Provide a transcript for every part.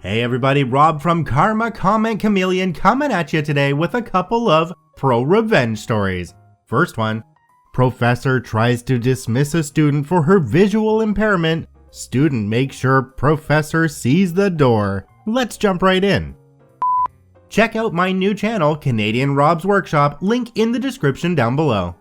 Hey everybody, Rob from Karma Comment Chameleon coming at you today with a couple of ProRevenge stories. First one, professor tries to dismiss a student for her visual impairment. Student makes sure professor sees the door. Let's jump right in. Check out my new channel, CanadianRob's Workshop, link in the description down below.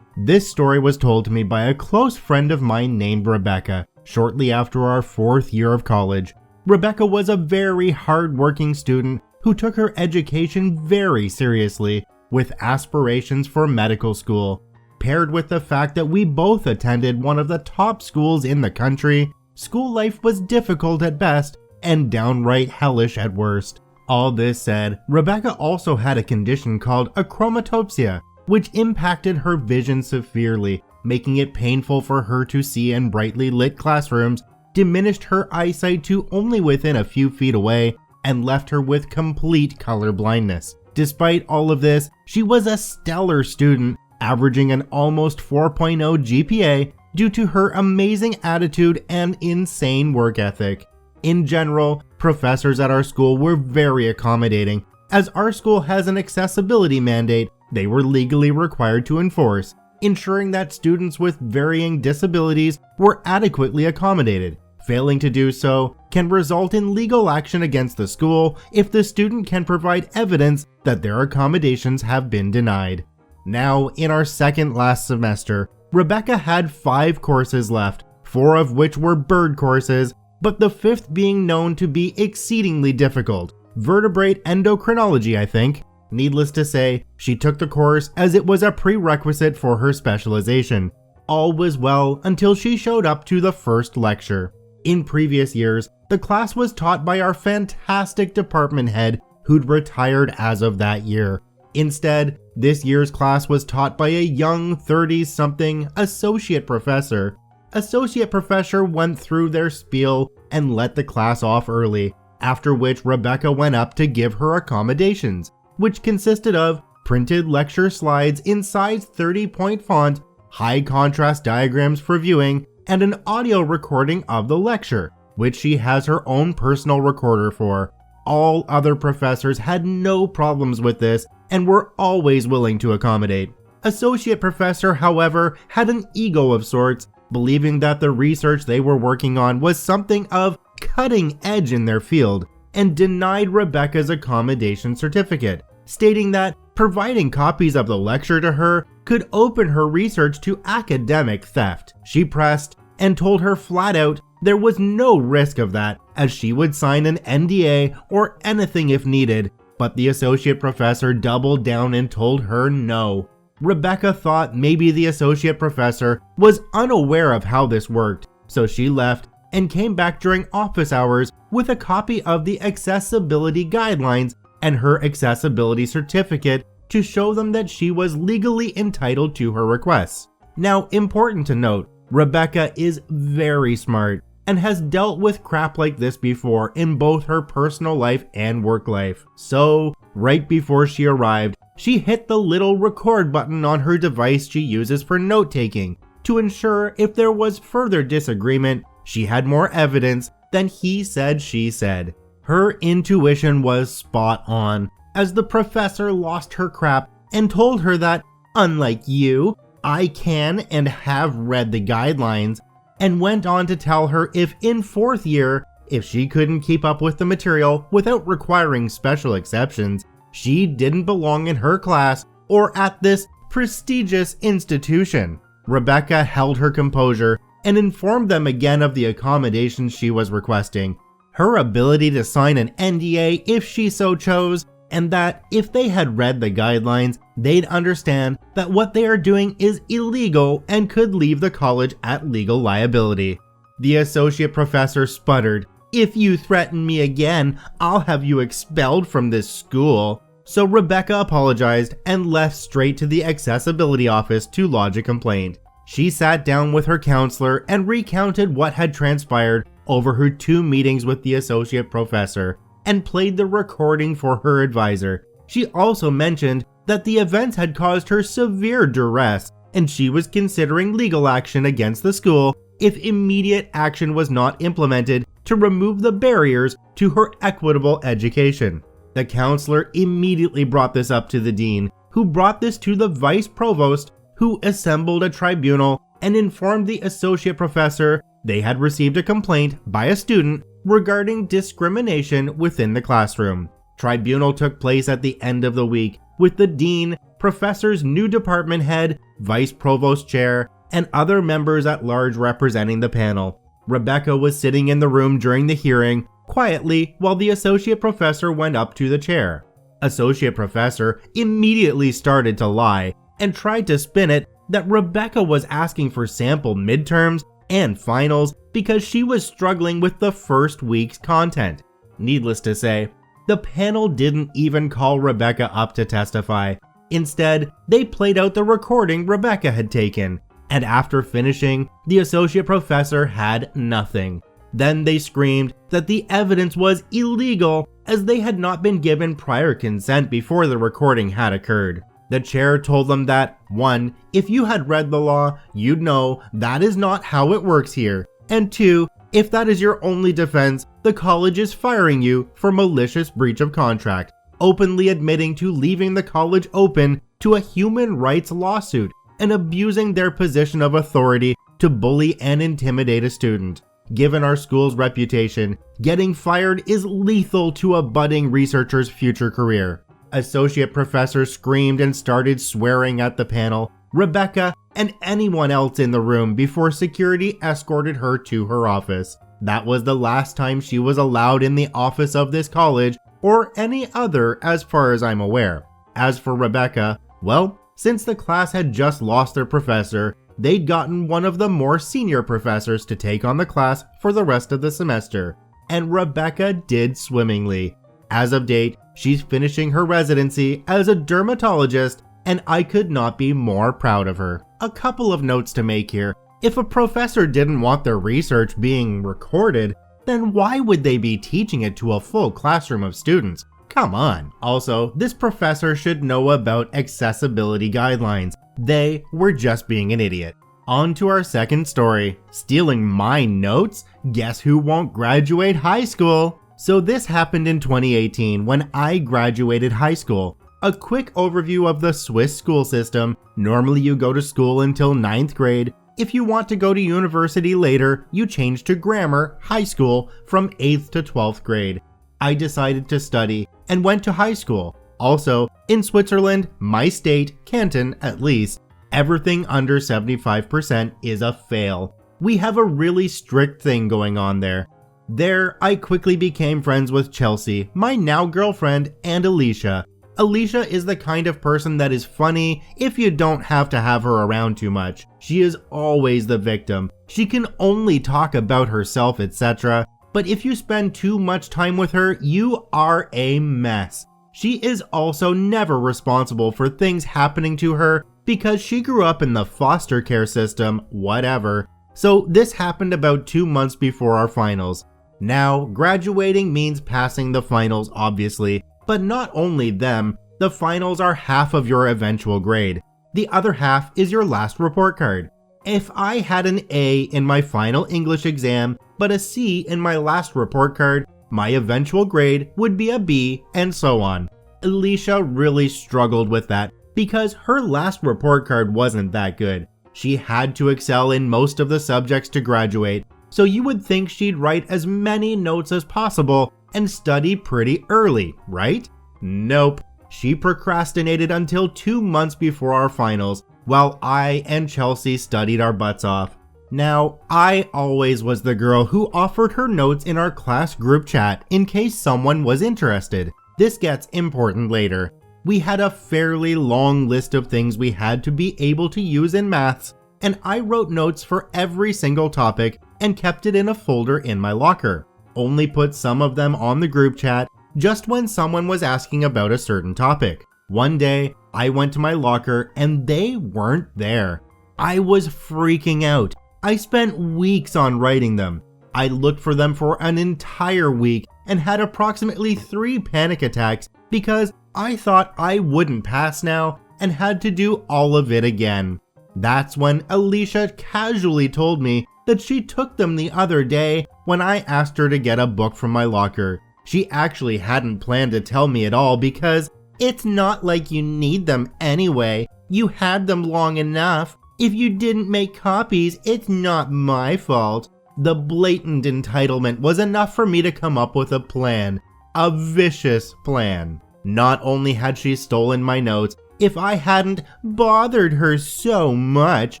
This story was told to me by a close friend of mine named Rebecca, shortly after our 4th year of college. Rebecca was a very hard-working student who took her education very seriously, with aspirations for medical school. Paired with the fact that we both attended one of the top schools in the country, school life was difficult at best and downright hellish at worst. All this said, Rebecca also had a condition called achromatopsia, which impacted her vision severely, making it painful for her to see in brightly lit classrooms, diminished her eyesight to only within a few feet away, and left her with complete color blindness. Despite all of this, she was a stellar student, averaging an almost 4.0 GPA due to her amazing attitude and insane work ethic. In general, professors at our school were very accommodating. As our school has an accessibility mandate they were legally required to enforce, ensuring that students with varying disabilities were adequately accommodated. Failing to do so can result in legal action against the school if the student can provide evidence that their accommodations have been denied. Now, in our second last semester, Rebecca had 5 courses left, 4 of which were bird courses, but the 5th being known to be exceedingly difficult. Vertebrate endocrinology, I think. Needless to say, she took the course as it was a prerequisite for her specialization. All was well until she showed up to the first lecture. In previous years, the class was taught by our fantastic department head who'd retired as of that year. Instead, this year's class was taught by a young 30-something associate professor. Associate professor went through their spiel and let the class off early, after which Rebecca went up to give her accommodations, which consisted of printed lecture slides in size 30-point font, high contrast diagrams for viewing, and an audio recording of the lecture, which she has her own personal recorder for. All other professors had no problems with this and were always willing to accommodate. Associate professor, however, had an ego of sorts, believing that the research they were working on was something of cutting edge in their field, and denied Rebecca's accommodation certificate, stating that providing copies of the lecture to her could open her research to academic theft. She pressed and told her flat out there was no risk of that, as she would sign an NDA or anything if needed, but the associate professor doubled down and told her no. Rebecca thought maybe the associate professor was unaware of how this worked, so she left and came back during office hours with a copy of the accessibility guidelines and her accessibility certificate to show them that she was legally entitled to her requests. Now, important to note, Rebecca is very smart and has dealt with crap like this before in both her personal life and work life. So, right before she arrived, she hit the little record button on her device she uses for note-taking to ensure if there was further disagreement, she had more evidence than he said she said. Her intuition was spot on, as the professor lost her crap and told her that, unlike you, I can and have read the guidelines, and went on to tell her if in 4th year, if she couldn't keep up with the material without requiring special exceptions, she didn't belong in her class or at this prestigious institution. Rebecca held her composure and informed them again of the accommodations she was requesting, her ability to sign an NDA if she so chose, and that if they had read the guidelines, they'd understand that what they are doing is illegal and could leave the college at legal liability. The associate professor sputtered, "If you threaten me again, I'll have you expelled from this school." So Rebecca apologized and left straight to the accessibility office to lodge a complaint. She sat down with her counselor and recounted what had transpired over her 2 meetings with the associate professor, and played the recording for her advisor. She also mentioned that the events had caused her severe duress, and she was considering legal action against the school if immediate action was not implemented to remove the barriers to her equitable education. The counselor immediately brought this up to the dean, who brought this to the vice provost, who assembled a tribunal and informed the associate professor they had received a complaint by a student regarding discrimination within the classroom. Tribunal took place at the end of the week, with the dean, professor's new department head, vice provost chair, and other members at large representing the panel. Rebecca was sitting in the room during the hearing, quietly, while the associate professor went up to the chair. Associate professor immediately started to lie and tried to spin it that Rebecca was asking for sample midterms and finals because she was struggling with the first week's content. Needless to say, the panel didn't even call Rebecca up to testify. Instead, they played out the recording Rebecca had taken, and after finishing, the associate professor had nothing. Then they screamed that the evidence was illegal as they had not been given prior consent before the recording had occurred. The chair told them that, 1, if you had read the law, you'd know that is not how it works here, and 2, if that is your only defense, the college is firing you for malicious breach of contract, openly admitting to leaving the college open to a human rights lawsuit and abusing their position of authority to bully and intimidate a student. Given our school's reputation, getting fired is lethal to a budding researcher's future career. Associate professor screamed and started swearing at the panel, Rebecca, and anyone else in the room before security escorted her to her office. That was the last time she was allowed in the office of this college or any other as far as I'm aware. As for Rebecca, well, since the class had just lost their professor, they'd gotten one of the more senior professors to take on the class for the rest of the semester, and Rebecca did swimmingly. As of date, she's finishing her residency as a dermatologist, and I could not be more proud of her. A couple of notes to make here. If a professor didn't want their research being recorded, then why would they be teaching it to a full classroom of students? Come on. Also, this professor should know about accessibility guidelines. They were just being an idiot. On to our second story. Stealing my notes? Guess who won't graduate high school? So this happened in 2018 when I graduated high school. A quick overview of the Swiss school system. Normally you go to school until 9th grade. If you want to go to university later, you change to grammar, high school, from 8th to 12th grade. I decided to study and went to high school. Also, in Switzerland, my state, Canton at least, everything under 75% is a fail. We have a really strict thing going on there. There, I quickly became friends with Chelsea, my now girlfriend, and Alicia. Alicia is the kind of person that is funny if you don't have to have her around too much. She is always the victim. She can only talk about herself, etc. But if you spend too much time with her, you are a mess. She is also never responsible for things happening to her because she grew up in the foster care system, whatever. So this happened about 2 months before our finals. Now, graduating means passing the finals, obviously, but not only them, the finals are half of your eventual grade. The other half is your last report card. If I had an A in my final English exam, but a C in my last report card, my eventual grade would be a B, and so on. Alicia really struggled with that because her last report card wasn't that good. She had to excel in most of the subjects to graduate, so you would think she'd write as many notes as possible and study pretty early, right? Nope. She procrastinated until 2 months before our finals, while I and Chelsea studied our butts off. Now, I always was the girl who offered her notes in our class group chat in case someone was interested. This gets important later. We had a fairly long list of things we had to be able to use in maths, and I wrote notes for every single topic and kept it in a folder in my locker. Only put some of them on the group chat just when someone was asking about a certain topic. One day, I went to my locker and they weren't there. I was freaking out. I spent weeks on writing them. I looked for them for an entire week and had approximately 3 panic attacks because I thought I wouldn't pass now and had to do all of it again. That's when Alicia casually told me that she took them the other day when I asked her to get a book from my locker. She actually hadn't planned to tell me at all because it's not like you need them anyway. You had them long enough. If you didn't make copies, it's not my fault. The blatant entitlement was enough for me to come up with a plan. A vicious plan. Not only had she stolen my notes, if I hadn't bothered her so much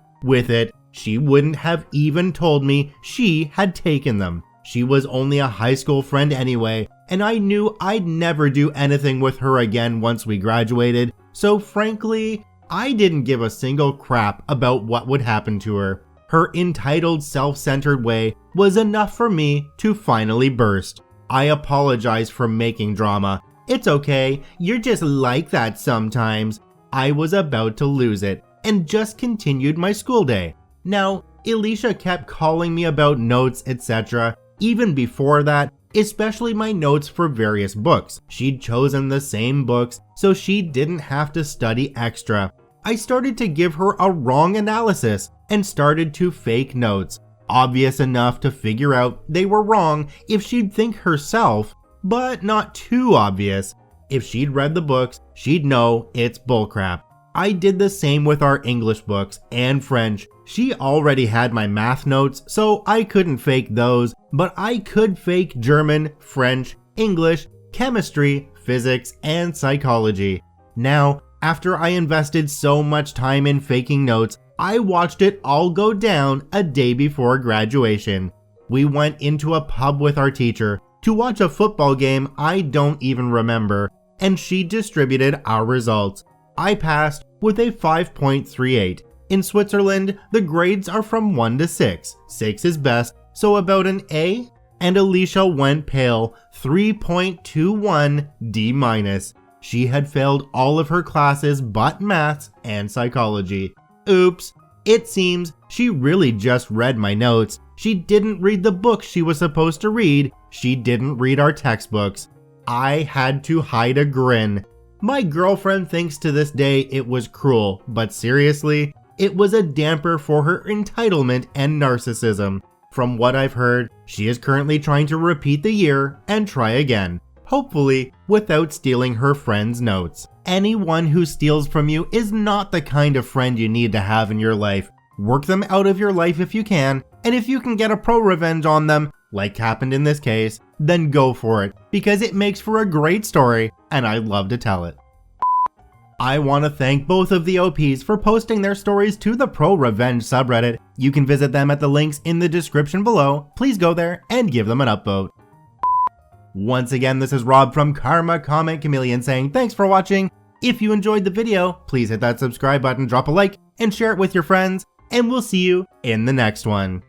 with it, she wouldn't have even told me she had taken them. She was only a high school friend anyway, and I knew I'd never do anything with her again once we graduated, so frankly, I didn't give a single crap about what would happen to her. Her entitled, self-centered way was enough for me to finally burst. I apologize for making drama. It's okay, you're just like that sometimes. I was about to lose it, and just continued my school day. Now, Alicia kept calling me about notes, etc. Even before that, especially my notes for various books. She'd chosen the same books, so she didn't have to study extra. I started to give her a wrong analysis and started to fake notes. Obvious enough to figure out they were wrong if she'd think herself, but not too obvious. If she'd read the books, she'd know it's bullcrap. I did the same with our English books and French. She already had my math notes, so I couldn't fake those, but I could fake German, French, English, chemistry, physics, and psychology. Now, after I invested so much time in faking notes, I watched it all go down a day before graduation. We went into a pub with our teacher to watch a football game I don't even remember, and she distributed our results. I passed with a 5.38. In Switzerland, the grades are from 1 to 6. 6 is best, so about an A. And Alicia went pale, 3.21 D-. She had failed all of her classes but maths and psychology. Oops. It seems she really just read my notes. She didn't read the books she was supposed to read. She didn't read our textbooks. I had to hide a grin. My girlfriend thinks to this day it was cruel, but seriously, it was a damper for her entitlement and narcissism. From what I've heard, she is currently trying to repeat the year and try again, hopefully without stealing her friend's notes. Anyone who steals from you is not the kind of friend you need to have in your life. Work them out of your life if you can, and if you can get a ProRevenge on them, like happened in this case, then go for it, because it makes for a great story, and I'd love to tell it. I want to thank both of the OPs for posting their stories to the ProRevenge subreddit. You can visit them at the links in the description below. Please go there and give them an upvote. Once again, this is Rob from Karma Comment Chameleon saying thanks for watching. If you enjoyed the video, please hit that subscribe button, drop a like, and share it with your friends, and we'll see you in the next one.